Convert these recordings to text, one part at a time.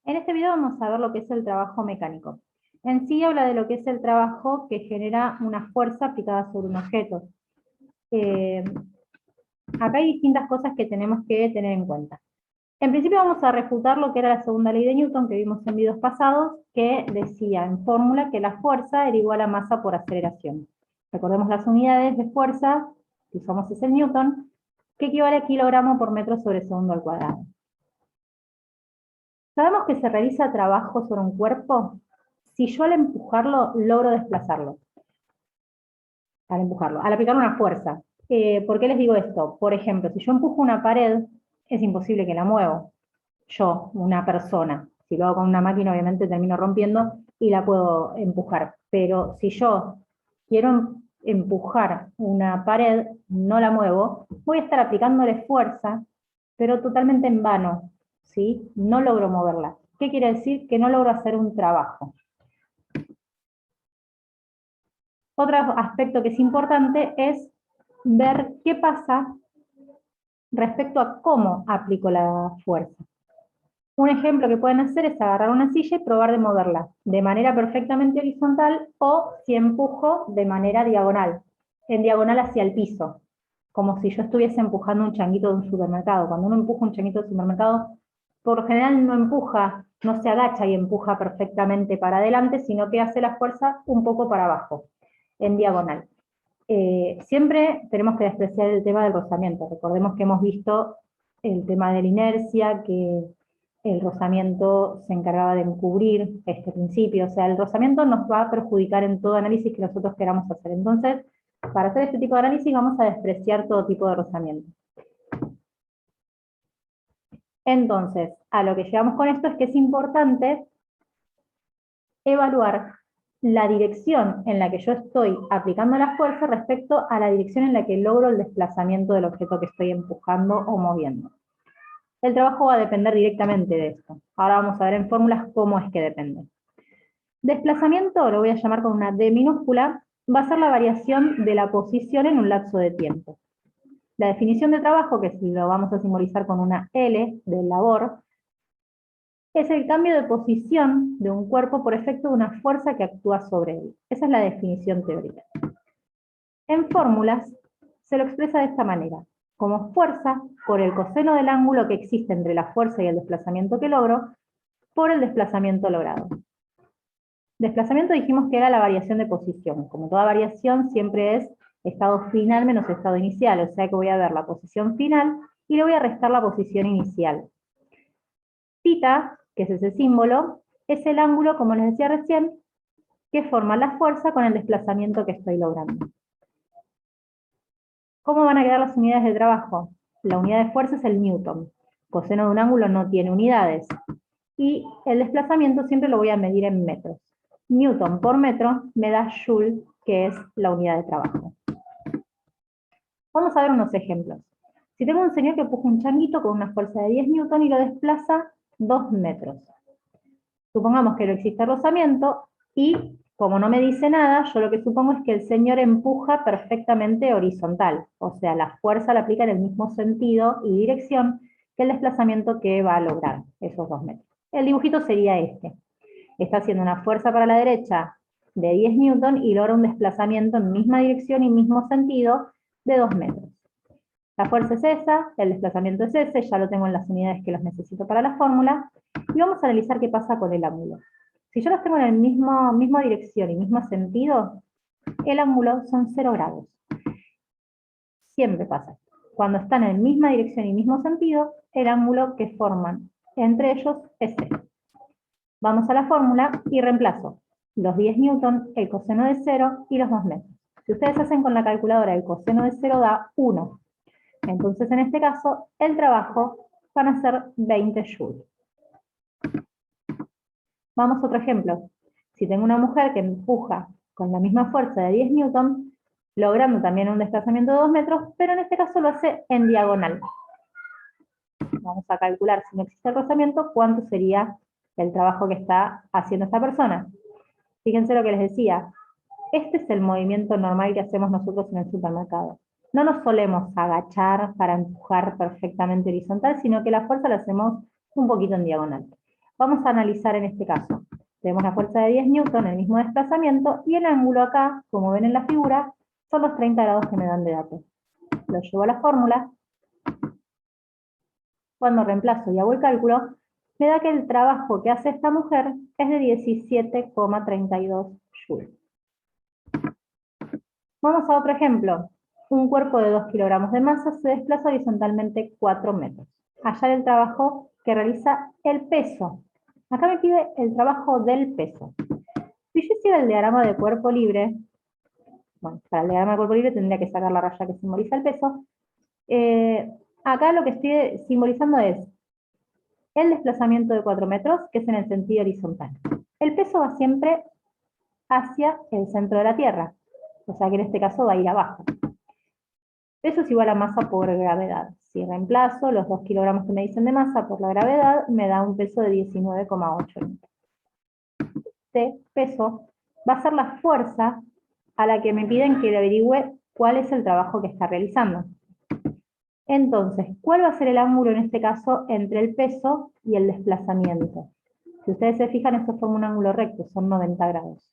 En este video vamos a ver lo que es el trabajo mecánico. En sí habla de lo que es el trabajo que genera una fuerza aplicada sobre un objeto. Eh, Acá hay distintas cosas que tenemos que tener en cuenta. En principio vamos a refutar lo que era la segunda ley de Newton que vimos en videos pasados, que decía en fórmula que la fuerza era igual a masa por aceleración. Recordemos las unidades de fuerza, que usamos es el Newton, que equivale a kilogramo por metro sobre segundo al cuadrado. Sabemos que se realiza trabajo sobre un cuerpo si yo al empujarlo logro desplazarlo. Al aplicar una fuerza. ¿Por qué les digo esto? Por ejemplo, si yo empujo una pared, es imposible que la muevo. Yo, una persona. Si lo hago con una máquina, obviamente termino rompiendo y la puedo empujar. Pero si yo quiero empujar una pared, no la muevo, voy a estar aplicándole fuerza, pero totalmente en vano, ¿sí? No logro moverla. ¿Qué quiere decir? Que no logro hacer un trabajo. Otro aspecto que es importante es ver qué pasa respecto a cómo aplico la fuerza. Un ejemplo que pueden hacer es agarrar una silla y probar de moverla de manera perfectamente horizontal o si empujo de manera diagonal, en diagonal hacia el piso, como si yo estuviese empujando un changuito de un supermercado. Cuando uno empuja un changuito de un supermercado, por lo general no empuja, no se agacha y empuja perfectamente para adelante, sino que hace la fuerza un poco para abajo, en diagonal. Siempre tenemos que despreciar el tema del rozamiento. Recordemos que hemos visto el tema de la inercia, que el rozamiento se encargaba de encubrir este principio. O sea, el rozamiento nos va a perjudicar en todo análisis que nosotros queramos hacer. Entonces, para hacer este tipo de análisis vamos a despreciar todo tipo de rozamiento. Entonces, a lo que llegamos con esto es que es importante evaluar la dirección en la que yo estoy aplicando la fuerza respecto a la dirección en la que logro el desplazamiento del objeto que estoy empujando o moviendo. El trabajo va a depender directamente de esto. Ahora vamos a ver en fórmulas cómo es que depende. Desplazamiento, lo voy a llamar con una D minúscula, va a ser la variación de la posición en un lapso de tiempo. La definición de trabajo, que si lo vamos a simbolizar con una L de labor, es el cambio de posición de un cuerpo por efecto de una fuerza que actúa sobre él. Esa es la definición teórica. En fórmulas se lo expresa de esta manera, como fuerza por el coseno del ángulo que existe entre la fuerza y el desplazamiento que logro, por el desplazamiento logrado. Desplazamiento dijimos que era la variación de posición. Como toda variación siempre es estado final menos estado inicial, o sea que voy a ver la posición final y le voy a restar la posición inicial. Θ, que es ese símbolo, es el ángulo, como les decía recién, que forma la fuerza con el desplazamiento que estoy logrando. ¿Cómo van a quedar las unidades de trabajo? La unidad de fuerza es el newton. Coseno de un ángulo no tiene unidades. Y el desplazamiento siempre lo voy a medir en metros. Newton por metro me da joule, que es la unidad de trabajo. Vamos a ver unos ejemplos. Si tengo un señor que empuja un changuito con una fuerza de 10 newton y lo desplaza 2 metros. Supongamos que no existe rozamiento y, como no me dice nada, yo lo que supongo es que el señor empuja perfectamente horizontal. O sea, la fuerza la aplica en el mismo sentido y dirección que el desplazamiento que va a lograr, esos 2 metros. El dibujito sería este. Está haciendo una fuerza para la derecha de 10 newton y logra un desplazamiento en misma dirección y mismo sentido de 2 metros. La fuerza es esa, el desplazamiento es ese, ya lo tengo en las unidades que los necesito para la fórmula, y vamos a analizar qué pasa con el ángulo. Si yo los tengo en el misma dirección y mismo sentido, el ángulo son 0 grados. Siempre pasa. Cuando están en misma dirección y mismo sentido, el ángulo que forman entre ellos es 0. Vamos a la fórmula y reemplazo los 10 newton, el coseno de 0 y los 2 metros. Si ustedes hacen con la calculadora, el coseno de 0 da 1. Entonces, en este caso, el trabajo van a ser 20 joules. Vamos a otro ejemplo. Si tengo una mujer que empuja con la misma fuerza de 10 newton, logrando también un desplazamiento de 2 metros, pero en este caso lo hace en diagonal. Vamos a calcular, si no existe el rozamiento, cuánto sería el trabajo que está haciendo esta persona. Fíjense lo que les decía. Este es el movimiento normal que hacemos nosotros en el supermercado. No nos solemos agachar para empujar perfectamente horizontal, sino que la fuerza la hacemos un poquito en diagonal. Vamos a analizar en este caso. Tenemos la fuerza de 10 newton, el mismo desplazamiento, y el ángulo acá, como ven en la figura, son los 30 grados que me dan de datos. Lo llevo a la fórmula. Cuando reemplazo y hago el cálculo, me da que el trabajo que hace esta mujer es de 17,32 joules. Vamos a otro ejemplo. Un cuerpo de 2 kilogramos de masa se desplaza horizontalmente 4 metros. Hallar el trabajo que realiza el peso. Acá me pide el trabajo del peso. Si yo hiciera el diagrama de cuerpo libre, bueno, para el diagrama de cuerpo libre tendría que sacar la raya que simboliza el peso. Acá lo que estoy simbolizando es el desplazamiento de 4 metros, que es en el sentido horizontal. El peso va siempre hacia el centro de la Tierra, o sea que en este caso va a ir abajo. Peso es igual a masa por gravedad. Si reemplazo los 2 kilogramos que me dicen de masa por la gravedad, me da un peso de 19,8. Este peso va a ser la fuerza a la que me piden que le averigüe cuál es el trabajo que está realizando. Entonces, ¿cuál va a ser el ángulo en este caso entre el peso y el desplazamiento? Si ustedes se fijan, esto forma un ángulo recto, son 90 grados.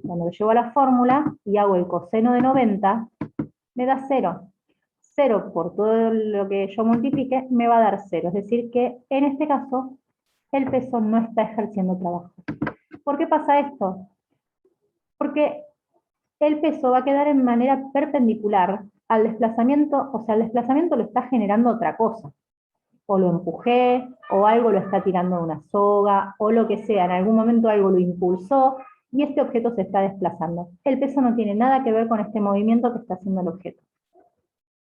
Cuando lo llevo a la fórmula y hago el coseno de 90, me da 0. 0 por todo lo que yo multiplique me va a dar 0. Es decir que en este caso el peso no está ejerciendo trabajo. ¿Por qué pasa esto? Porque el peso va a quedar en manera perpendicular al desplazamiento, o sea, el desplazamiento lo está generando otra cosa. O lo empujé, o algo lo está tirando de una soga, o lo que sea, en algún momento algo lo impulsó, y este objeto se está desplazando. El peso no tiene nada que ver con este movimiento que está haciendo el objeto.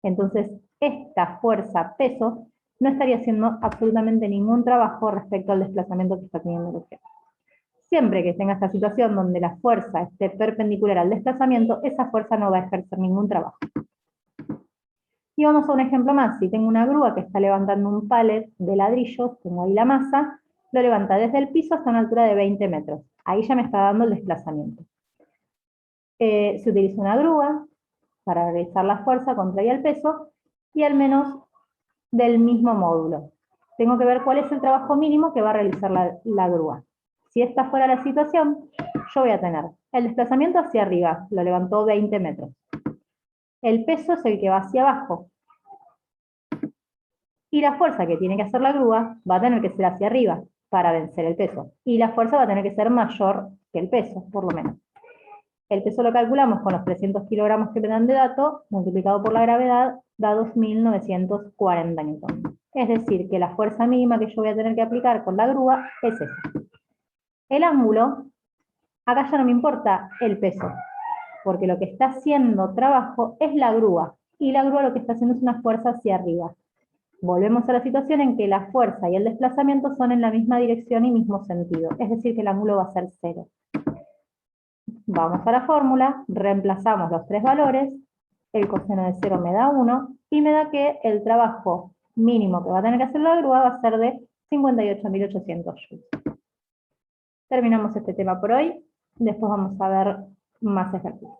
Entonces, esta fuerza peso no estaría haciendo absolutamente ningún trabajo respecto al desplazamiento que está teniendo el objeto. Siempre que tenga esta situación donde la fuerza esté perpendicular al desplazamiento, esa fuerza no va a ejercer ningún trabajo. Y vamos a un ejemplo más. Si tengo una grúa que está levantando un pallet de ladrillos, tengo ahí la masa, lo levanta desde el piso hasta una altura de 20 metros. Ahí ya me está dando el desplazamiento. Se utiliza una grúa para realizar la fuerza contra el peso y al menos del mismo módulo. Tengo que ver cuál es el trabajo mínimo que va a realizar la grúa. Si esta fuera la situación, yo voy a tener el desplazamiento hacia arriba, lo levantó 20 metros. El peso es el que va hacia abajo. Y la fuerza que tiene que hacer la grúa va a tener que ser hacia arriba para vencer el peso. Y la fuerza va a tener que ser mayor que el peso, por lo menos. El peso lo calculamos con los 300 kilogramos que me dan de dato, multiplicado por la gravedad, da 2.940 newton. Es decir, que la fuerza mínima que yo voy a tener que aplicar con la grúa es esa. El ángulo, acá ya no me importa el peso, porque lo que está haciendo trabajo es la grúa, y la grúa lo que está haciendo es una fuerza hacia arriba. Volvemos a la situación en que la fuerza y el desplazamiento son en la misma dirección y mismo sentido, es decir que el ángulo va a ser 0. Vamos a la fórmula, reemplazamos los tres valores, el coseno de 0 me da 1, y me da que el trabajo mínimo que va a tener que hacer la grúa va a ser de 58.800 joules. Terminamos este tema por hoy, después vamos a ver más ejercicios.